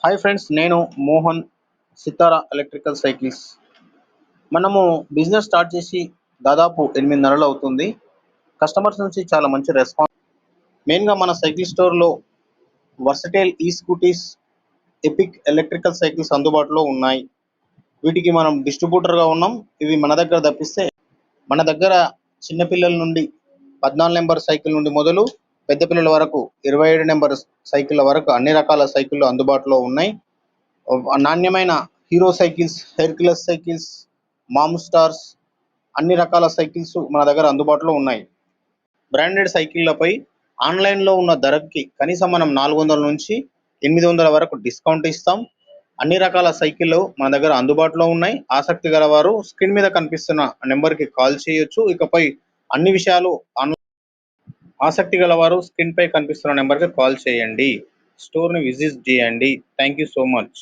Hi friends, నేను మోహన్, సితారా electrical cycles. మనము business start చేసి దాదాపు 8 నెలలు అవుతుంది. కస్టమర్స్ నుంచి చాలా మంచి రెస్పాన్స్. మెయిన్గా మన సైకిల్ స్టోర్లో వర్సటైల్ ఈ స్కూటీస్, ఎపిక్ ఎలక్ట్రికల్ సైకిల్స్ అందుబాటులో ఉన్నాయి. వీటికి మనం డిస్ట్రిబ్యూటర్గా ఉన్నాం. ఇవి మన దగ్గర తప్పిస్తే మన దగ్గర చిన్నపిల్లల నుండి 14 నెంబర్ సైకిల్ నుండి మొదలు పెద్ద పిల్లల వరకు 27 నెంబర్ సైకిళ్ళ వరకు అన్ని రకాల సైకిళ్ళు అందుబాటులో ఉన్నాయి. నాణ్యమైన హీరో సైకిల్స్, హెర్క్యులస్ సైకిల్స్, మామ్ స్టార్స్, అన్ని రకాల సైకిల్స్ మన దగ్గర అందుబాటులో ఉన్నాయి. బ్రాండెడ్ సైకిళ్లపై ఆన్లైన్లో ఉన్న ధరకి కనీసం మనం 400 నుంచి 800 వరకు డిస్కౌంట్ ఇస్తాం. అన్ని రకాల సైకిళ్ళు మన దగ్గర అందుబాటులో ఉన్నాయి. ఆసక్తి గలవారు స్క్రీన్ మీద కనిపిస్తున్న నెంబర్కి కాల్ చేయొచ్చు. ఇకపై అన్ని విషయాలు ఆసక్తి గలవారు స్క్రీన్ పై కనిపిస్తున్న నెంబర్కి కాల్ చేయండి. స్టోర్ని విజిట్ చేయండి. Thank you so much.